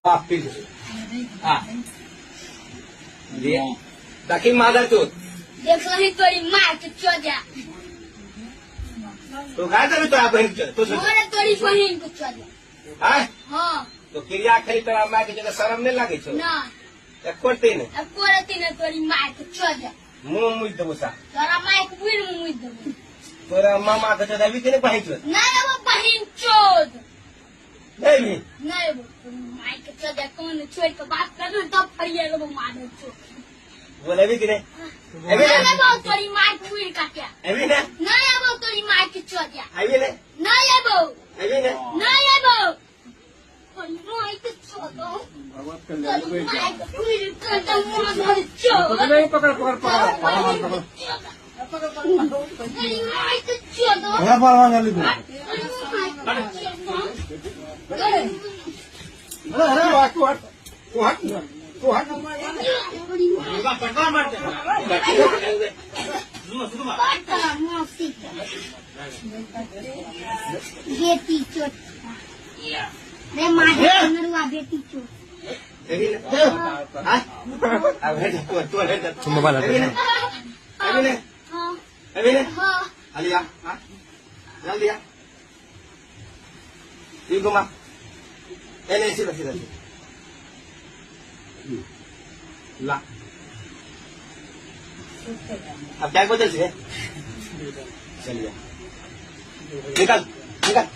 वापिस हा दाखी माझा चोर देखो ही तोरी मार के चोद्या तो काय झालं तुझ्या बहीण तो मोरे तोरी बहिन को चोद्या हाय हाँ तो क्रिया खरी तरह मार के जगह शरम नहीं लागे छो ना एक करते नहीं अब कोरती ने तोरी मार के चोद्या मुंह मुझ दबो सा तोरा मार के बुर मुंह दे तोरा मामा का चोदा भी तेने बहीण चोद ना वो बहिन चोद नहीं नहीं वो मार के चोद्या कौन छोड़ के बात कर तब फरिया लो मार चोद बोले भी कि नहीं अभी ना वो तोरी मार के बुर का क्या अभी ना ना वो तोरी मार के चोद्या अभी नहीं ना ये वो अभी नहीं ना ये वो तोरी मार के चोदो तोरी मार के बुर का तो मार चोद पकड़ पकड़ पकड़ तोरी मार के चोदो बड़ा पहलवान वाली तू अरे तू हट बेटी चोट रे मारे नरुआ बेटी चोट अभी नहीं अब है तो है तुम मोबाइल अभी नहीं हाँ अभी नहीं हाँ अलिया हाँ जल्दी आ ये घुमा ऐसे सीधा ला अब क्या बदल से चलिए निकल निकल